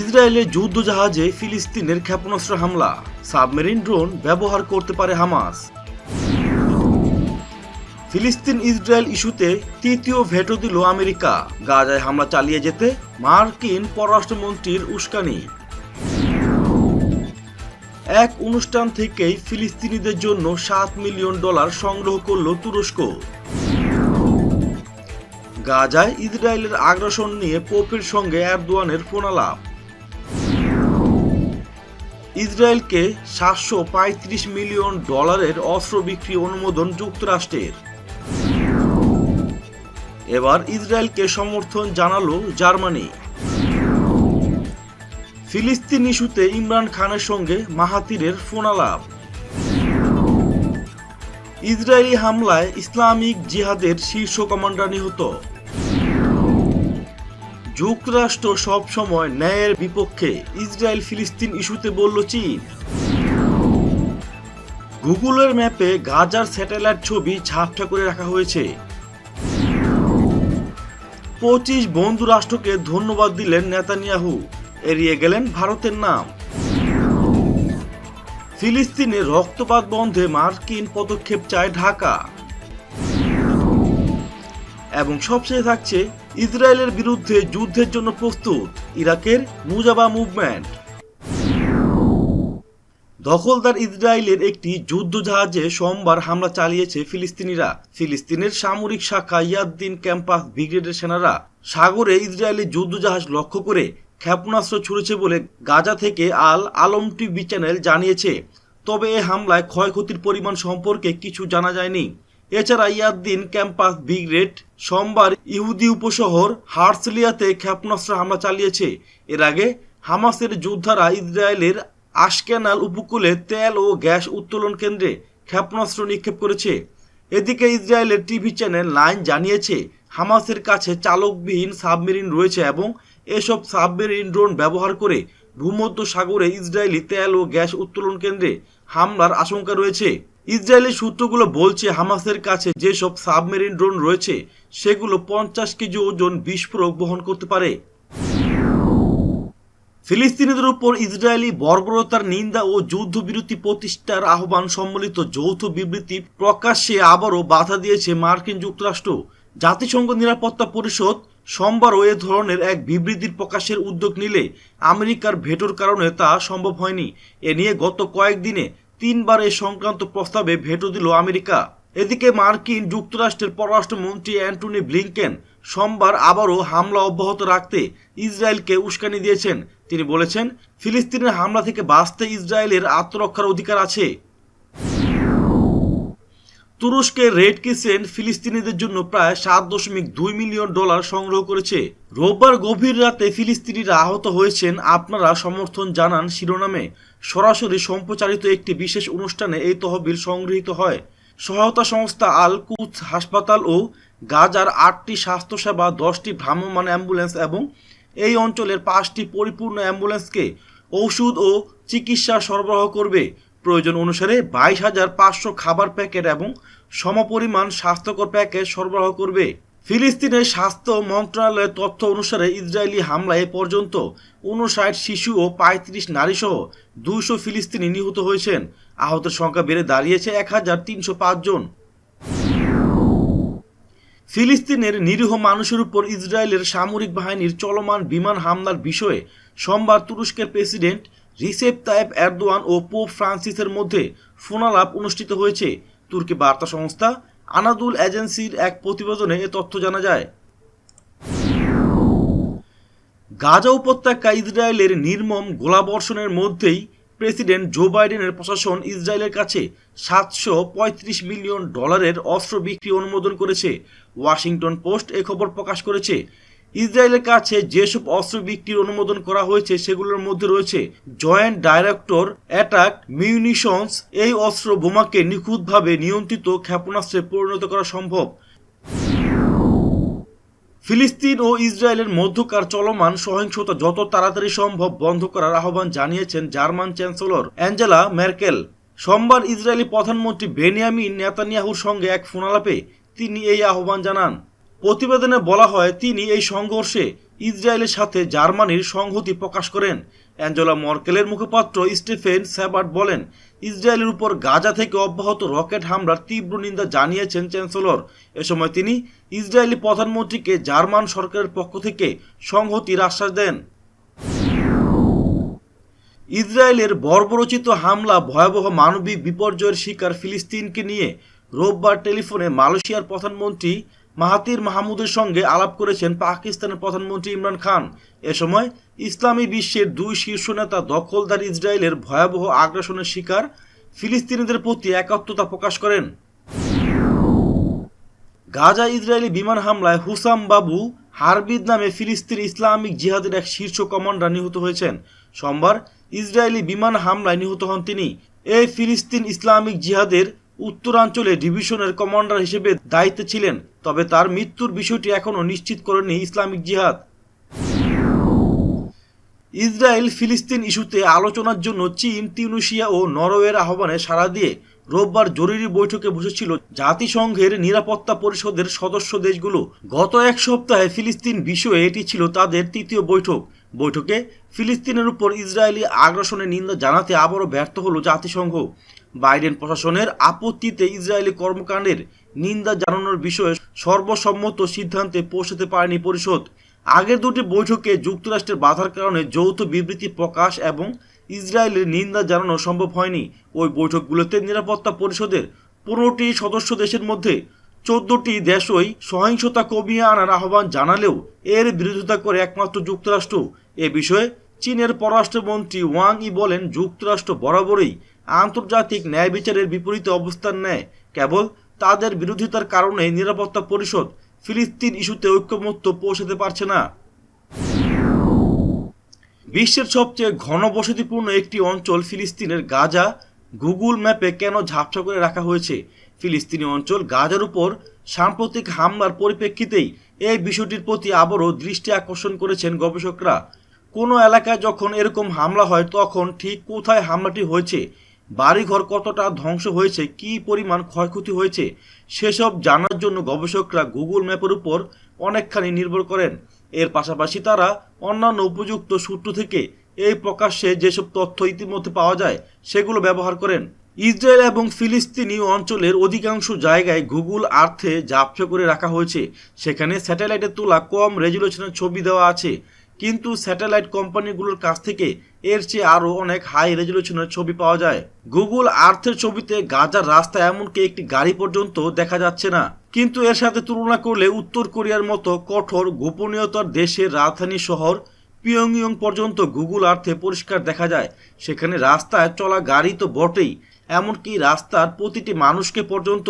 ইসরায়েলের যুদ্ধজাহাজে ফিলিস্তিনের ক্ষেপণাস্ত্র হামলা, সাবমেরিন ড্রোন ব্যবহার করতে পারে হামাস। ফিলিস্তিন ইসরায়েল ইস্যুতে তৃতীয় ভেটো দিল আমেরিকা, গাজায় হামলা চালিয়ে যেতে মার্কিন পররাষ্ট্রমন্ত্রীর উস্কানি। এক অনুষ্ঠান থেকেই ফিলিস্তিনিদের জন্য $7 মিলিয়ন সংগ্রহ করল তুরস্ক। গাজায় ইসরায়েলের আগ্রাসন নিয়ে পোপের সঙ্গে এরদোয়ানের ফোনালাপ। ইসরায়েলকে $735 মিলিয়ন অস্ত্র বিক্রি অনুমোদন যুক্তরাষ্ট্রের। এবার ইসরায়েলকে সমর্থন জানালো জার্মানি। ফিলিস্তিন ইস্যুতে ইমরান খানের সঙ্গে মাহাতিরের ফোনালাপ। ইসরায়েলি হামলায় ইসলামিক জিহাদের শীর্ষ কমান্ডার নিহত। যুক্তরাষ্ট্র সব সময় ন্যায়ের বিপক্ষে, ইসরায়েল ফিলিস্তিন ইস্যুতে বলল চীন। গুগলের ম্যাপে গাজার স্যাটেলাইট ছবি ঝাপটা করে রাখা হয়েছে। 25 বন্ধু রাষ্ট্রকে ধন্যবাদ দিলেন নেতানিয়াহু, এড়িয়ে গেলেন ভারতের নাম। ফিলিস্তিনে রক্তপাত বন্ধে মার্কিন পদক্ষেপ চায় ঢাকা। এবং সবশেষে থাকছে ইসরায়েলের বিরুদ্ধে যুদ্ধের জন্য প্রস্তুত ইরাকের মুজাবা মুভমেন্ট। দখলদার ইসরায়েলের একটি যুদ্ধজাহাজে সোমবার হামলা চালিয়েছে ফিলিস্তিনিরা। ফিলিস্তিনের সামরিক শাখা ইয়াদ্দিন ক্যাম্পাস ব্রিগেডের সেনারা সাগরে ইসরায়েলি যুদ্ধজাহাজ লক্ষ্য করে ক্ষেপণাস্ত্র ছুড়েছে বলে গাজা থেকে আল আলম টিভি চ্যানেল জানিয়েছে। তবে এ হামলায় ক্ষয়ক্ষতির পরিমাণ সম্পর্কে কিছু জানা যায়নি। এছাড়া ইয়াদ্দিন ক্যাম্পাস ব্রিগেড সোমবার ইহুদি উপশহর হার্সলিয়াতে ক্ষেপণাস্ত্র হামলা চালিয়েছে। এর আগে হামাসের যোদ্ধারা ইসরায়েলের আশকেনাল উপকূলে তেল ও গ্যাস উত্তোলন কেন্দ্রে ক্ষেপণাস্ত্র নিক্ষেপ করেছে। এদিকে ইসরায়েলের টিভি চ্যানেল 9 জানিয়েছে হামাসের কাছে চালকবিহীন সাবমেরিন রয়েছে এবং এসব সাবমেরিন ড্রোন ব্যবহার করে ভূমধ্য সাগরে ইসরায়েলি তেল ও গ্যাস উত্তোলন কেন্দ্রে হামলার আশঙ্কা রয়েছে। ইসরায়েলি সূত্রগুলো বলছে হামাসের কাছে যেসব সাবমেরিন ড্রোন রয়েছে সেগুলো 50 কেজি ওজন বিস্ফোরক বহন করতে পারে। ফিলিস্তিনিদের উপর ইসরায়েলি বর্বরতার নিন্দা ও যুদ্ধবিরতি প্রতিষ্ঠার আহ্বান সম্বলিত যৌথ বিবৃতি প্রকাশ্যে আবারও বাধা দিয়েছে মার্কিন যুক্তরাষ্ট্র। জাতিসংঘ নিরাপত্তা পরিষদ সোমবারও এ ধরনের এক বিবৃতির প্রকাশের উদ্যোগ নিলে আমেরিকার ভেটোর কারণে তা সম্ভব হয়নি। এ নিয়ে গত কয়েকদিনে 3 বার এ সংক্রান্ত প্রস্তাবে ভেটো দিল আমেরিকা। এদিকে মার্কিন যুক্তরাষ্ট্রের পররাষ্ট্রমন্ত্রী অ্যান্টনি ব্লিংকেন সোমবার আবারও হামলা অব্যাহত রাখতে ইসরায়েলকে উস্কানি দিয়েছেন। তিনি বলেছেন, ফিলিস্তিনের হামলা থেকে বাঁচতে ইসরায়েলের আত্মরক্ষার অধিকার আছে। তুরস্কের রেড ক্রিসেন্ট ফিলিস্তিনিদের জন্য প্রায় $7.2 মিলিয়ন সংগ্রহ করেছে। রোববার গভীর রাতে ফিলিস্তিনিরা আহত হয়েছেন, আপনারা সমর্থন জানান শিরোনামে সরাসরি সম্প্রচারিত একটি বিশেষ অনুষ্ঠানে এই তহবিল সংগৃহীত হয়। সহায়তা সংস্থা আল কুদস হাসপাতাল ও গাজার 8টি স্বাস্থ্যসেবা, 10টি ভ্রাম্যমাণ অ্যাম্বুলেন্স এবং এই অঞ্চলের 5টি পরিপূর্ণ অ্যাম্বুলেন্সকে ওষুধ ও চিকিৎসা সরবরাহ করবে। প্রয়োজন অনুসারে 22,500 খাবার প্যাকেট এবং সমপরিমাণ স্বাস্থ্যকর প্যাকেজ সরবরাহ করবে। ফিলিস্তিনের স্বাস্থ্য মন্ত্রণালয়ের তথ্য অনুসারে ইসরায়েলি হামলায় এ পর্যন্ত 59 শিশু ও 35 নারীসহ 200 ফিলিস্তিনি নিহত হয়েছেন। আহতের সংখ্যা বেড়ে দাঁড়িয়েছে 1305 জন। ফিলিস্তিনের নিরীহ মানুষের উপর ইসরায়েলের সামরিক বাহিনীর চলমান বিমান হামলার বিষয়ে সোমবার তুরস্কের প্রেসিডেন্ট রিসেপ তাইপ এরদোয়ান ও পোপ ফ্রান্সিসের মধ্যে ফোনালাপ অনুষ্ঠিত হয়েছে। তুর্কি বার্তা সংস্থা আনাদুল এজেন্সির এক প্রতিবেদনে এ তথ্য জানা যায়। গাজা উপত্যকায় ইসরায়েলের নির্মম গোলাবর্ষণের মধ্যেই প্রেসিডেন্ট জো বাইডেনের প্রশাসন ইসরায়েলের কাছে $735 মিলিয়ন অস্ত্র বিক্রি অনুমোদন করেছে। ওয়াশিংটন পোস্ট এ খবর প্রকাশ করেছে। ইসরায়েলের কাছে যেসব অস্ত্র বিক্রির অনুমোদন করা হয়েছে সেগুলোর মধ্যে রয়েছে জয়েন্ট ডাইরেক্টর অ্যাটাক মিউনিশনস। এই অস্ত্র বোমাকে নিখুঁতভাবে নিয়ন্ত্রিত ক্ষেপণাস্ত্রে পরিণত করা সম্ভব। ফিলিস্তিন ও ইসরায়েলের মধ্যকার চলমান সহিংসতা যত তাড়াতাড়ি সম্ভব বন্ধ করার আহ্বান জানিয়েছেন জার্মান চ্যান্সেলর অ্যাঞ্জেলা মেরকেল। সোমবার ইসরায়েলি প্রধানমন্ত্রী বেনিয়ামিন নেতানিয়াহুর সঙ্গে এক ফোনালাপে তিনি এই আহ্বান জানান। প্রতিবেদনে বলা হয়, তিনি এই সংঘর্ষে ইসরায়েলের সাথে জার্মানির সংহতি প্রকাশ করেন। অ্যাঞ্জেলা মর্কেলের মুখপাত্র স্টেফেন সেবার্ট বলেন, ইসরায়েলের উপর গাজা থেকে অব্যাহত রকেট হামলার তীব্র নিন্দা জানিয়েছেন চ্যান্সেলর। এ সময় তিনি ইসরায়েলি প্রধানমন্ত্রীকে জার্মান সরকারের পক্ষ থেকে সংহতির আশ্বাস দেন। ইসরায়েলের বর্বরোচিত হামলা ভয়াবহ মানবিক বিপর্যয়ের শিকার ফিলিস্তিনকে নিয়ে রোববার টেলিফোনে মালয়েশিয়ার প্রধানমন্ত্রী মাহাতির মাহমুদের সঙ্গে আলাপ করেছেন পাকিস্তানের প্রধানমন্ত্রী ইমরান খান। এ সময় ইসলামী বিশ্বের দুই শীর্ষ নেতা দখলদার ইসরায়েলের ভয়াবহ আগ্রাসনের শিকার ফিলিস্তিনিদের প্রতি একাত্মতা প্রকাশ করেন। গাজা ইসরায়েলি বিমান হামলায় হুসাম বাবু হারবিদ নামে ফিলিস্তিনি ইসলামিক জিহাদের এক শীর্ষ কমান্ডার নিহত হয়েছেন। সোমবার ইসরায়েলি বিমান হামলায় নিহত হন তিনি। এই ফিলিস্তিন ইসলামিক জিহাদের উত্তরাঞ্চলে ডিভিশনের কমান্ডার হিসেবে দায়িত্বে ছিলেন, তবে তার মৃত্যুর বিষয়টি এখনও নিশ্চিত করেনি ইসলামিক জিহাদ। ইসরায়েল ফিলিস্তিন ইস্যুতে আলোচনার জন্য চীন, তিউনিসিয়া ও নরওয়ের আহ্বানে সাড়া দিয়ে রোববার জরুরি বৈঠকে বসেছিল জাতিসংঘের নিরাপত্তা পরিষদের সদস্য দেশগুলো। গত এক সপ্তাহে ফিলিস্তিন বিষয়ে এটি ছিল তাদের তৃতীয় বৈঠক। বৈঠকে ফিলিস্তিনের উপর ইসরায়েলি আগ্রাসনের নিন্দা জানাতে আবারও ব্যর্থ হলো জাতিসংঘ। বাইডেন প্রশাসনের আপত্তিতে ইসরায়েলি কর্মকাণ্ডের নিন্দা জানানোর বিষয়ে সর্বসম্মত সিদ্ধান্তে পৌঁছাতে পারেনি পরিষদ। আগের দুটি বৈঠকে যুক্তরাষ্ট্রের বাধার কারণে যৌথ বিবৃতি প্রকাশ এবং ইসরায়েলের নিন্দা জানানো সম্ভব হয়নি। ওই বৈঠকগুলোতে নিরাপত্তা পরিষদের 15টি সদস্য দেশের মধ্যে 14টি দেশই সহিংসতা কমিয়ে আনার আহ্বান জানালেও এর বিরোধিতা করে একমাত্র যুক্তরাষ্ট্র। এ বিষয়ে চীনের পররাষ্ট্রমন্ত্রী ওয়াং ই বলেন, যুক্তরাষ্ট্র বরাবরই আন্তর্জাতিক ন্যায় বিচারের বিপরীতে অবস্থান নেয়। কেবল তাদের বিরোধিতার কারণে নিরাপত্তা পরিষদ ফিলিস্তিন ইস্যুতে ঐক্যমত্য পৌঁছাতে পারছে না। বিশ্বের সবচেয়ে ঘনবসতিপূর্ণ একটি অঞ্চল ফিলিস্তিনের গাজা গুগল ম্যাপে কেন ঝাপসা করে রাখা হয়েছে? ফিলিস্তিনি অঞ্চল গাজার উপর সাম্প্রতিক হামলার পরিপ্রেক্ষিতেই এই বিষয়টির প্রতি আবারও দৃষ্টি আকর্ষণ করেছেন গবেষকরা। কোনো এলাকায় যখন এরকম হামলা হয় তখন ঠিক কোথায় হামলাটি হয়েছে, বাড়িঘর কতটা ধ্বংস হয়েছে, কী পরিমাণ ক্ষয়ক্ষতি হয়েছে, সেসব জানার জন্য গবেষকরা গুগল ম্যাপের উপর অনেকখানি নির্ভর করেন। এর পাশাপাশি তারা অন্যান্য উপযুক্ত সূত্র থেকে এই প্রকাশ্যে যেসব তথ্য ইতিমধ্যে পাওয়া যায় সেগুলো ব্যবহার করেন। ইসরায়েল এবং ফিলিস্তিনি অঞ্চলের অধিকাংশ জায়গায় গুগল আর্থে ঝাপসা করে রাখা হয়েছে। সেখানে স্যাটেলাইটে তোলা কম রেজুলেশনের ছবি দেওয়া আছে, কিন্তু স্যাটেলাইট কোম্পানিগুলোর কাছ থেকে এর চেয়ে আরও অনেক হাই রেজুলেশনের ছবি পাওয়া যায়। গুগল আর্থের ছবিতে গাজার রাস্তা এমনকি একটি গাড়ি পর্যন্ত দেখা যাচ্ছে না, কিন্তু এর সাথে তুলনা করলে উত্তর কোরিয়ার মতো কঠোর গোপনীয়তার দেশের রাজধানী শহর পিয়ংইয়ং পর্যন্ত গুগল আর্থে পরিষ্কার দেখা যায়। সেখানে রাস্তায় চলা গাড়ি তো বটেই, এমনকি রাস্তার প্রতিটি মানুষকে পর্যন্ত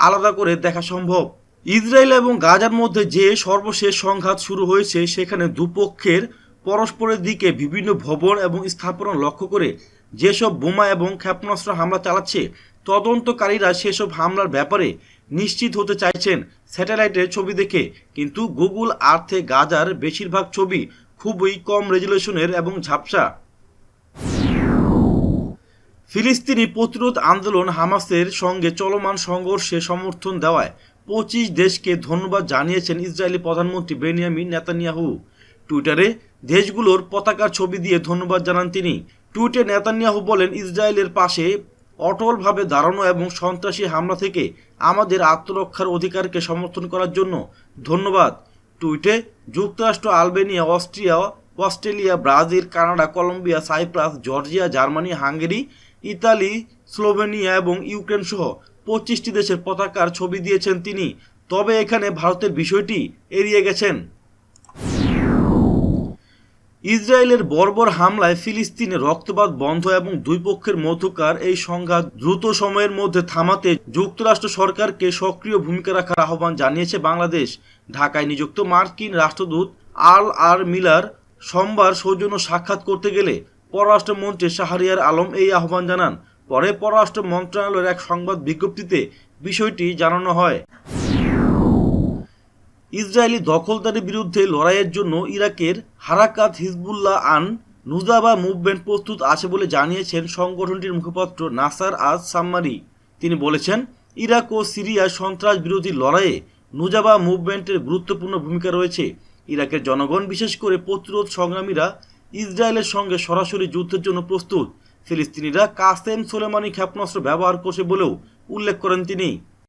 আলাদা করে দেখা সম্ভব। ইসরায়েল এবং গাজার মধ্যে যে সর্বশেষ সংঘাত শুরু হয়েছে সেখানে দুপক্ষের পরস্পরের দিকে বিভিন্ন ভবন এবং স্থাপনা লক্ষ্য করে যেসব বোমা এবং ক্ষেপণাস্ত্র হামলা চালাচ্ছে, তদন্তকারীরা সেসব হামলার ব্যাপারে নিশ্চিত হতে চাইছেন স্যাটেলাইটের ছবি দেখে। কিন্তু গুগল আর্থে গাজার বেশিরভাগ ছবি খুবই কম রেজুলেশনের এবং ঝাপসা। ফিলিস্তিনি প্রতিরোধ আন্দোলন হামাসের সঙ্গে চলমান সংঘর্ষে সমর্থন দেওয়ায় 25 দেশকে ধন্যবাদ জানিয়েছেন ইসরায়েলি প্রধানমন্ত্রী বেনিয়ামিন নেতানিয়াহু। টুইটারে দেশগুলোর পতাকার ছবি দিয়ে ধন্যবাদ জানান তিনি। টুইটে নেতানিয়াহু বলেন, ইসরায়েলের পাশে অটলভাবে দাঁড়ানো এবং সন্ত্রাসী হামলা থেকে আমাদের আত্মরক্ষার অধিকারকে সমর্থন করার জন্য ধন্যবাদ। টুইটে যুক্তরাষ্ট্র, Albania, Australia, Brazil, Canada, Colombia, Cyprus, Georgia, Germany, Hungary, Italy, Slovenia এবং ইউক্রেন সহ 25টি দেশের পতাকার ছবি দিয়েছেন তিনি। তবে এখানে ভারতের বিষয়টি এড়িয়ে গেছেন। ইসরায়েলের বর্বর হামলায় ফিলিস্তিনে রক্তপাত বন্ধ এবং দুই পক্ষের মধ্যকার এই সংঘাত দ্রুত সময়ের মধ্যে থামাতে যুক্তরাষ্ট্র সরকারকে সক্রিয় ভূমিকা রাখার আহ্বান জানিয়েছে বাংলাদেশ। ঢাকায় নিযুক্ত মার্কিন রাষ্ট্রদূত আর মিলার সোমবার সৌজন্য সাক্ষাৎ করতে গেলে পররাষ্ট্রমন্ত্রী শাহরিয়ার আলম এই আহ্বান জানান। পরে পররাষ্ট্র মন্ত্রণালয়ের এক সংবাদ বিজ্ঞপ্তিতে বিষয়টি জানানো হয়। ইসরায়েলি দখলদারির বিরুদ্ধে লড়াইয়ের জন্য ইরাকের হারাকাত হিজবুল্লাহ আন নুজাবা মুভমেন্ট প্রস্তুত আছে বলে জানিয়েছেন সংগঠনটির মুখপাত্র নাসার আজ সাম্মারি। তিনি বলেছেন, ইরাক ও সিরিয়ার সন্ত্রাস বিরোধী লড়াইয়ে নুজাবা মুভমেন্টের গুরুত্বপূর্ণ ভূমিকা রয়েছে। ইরাকের জনগণ বিশেষ করে প্রতিরোধ সংগ্রামীরা ইসরায়েলের সঙ্গে সরাসরি যুদ্ধের জন্য প্রস্তুত। ফিলিস্তিনিরা কাসেম সোলেমানি ক্ষেপণাস্ত্র ব্যবহার করছে বলেও উল্লেখ করেন তিনি।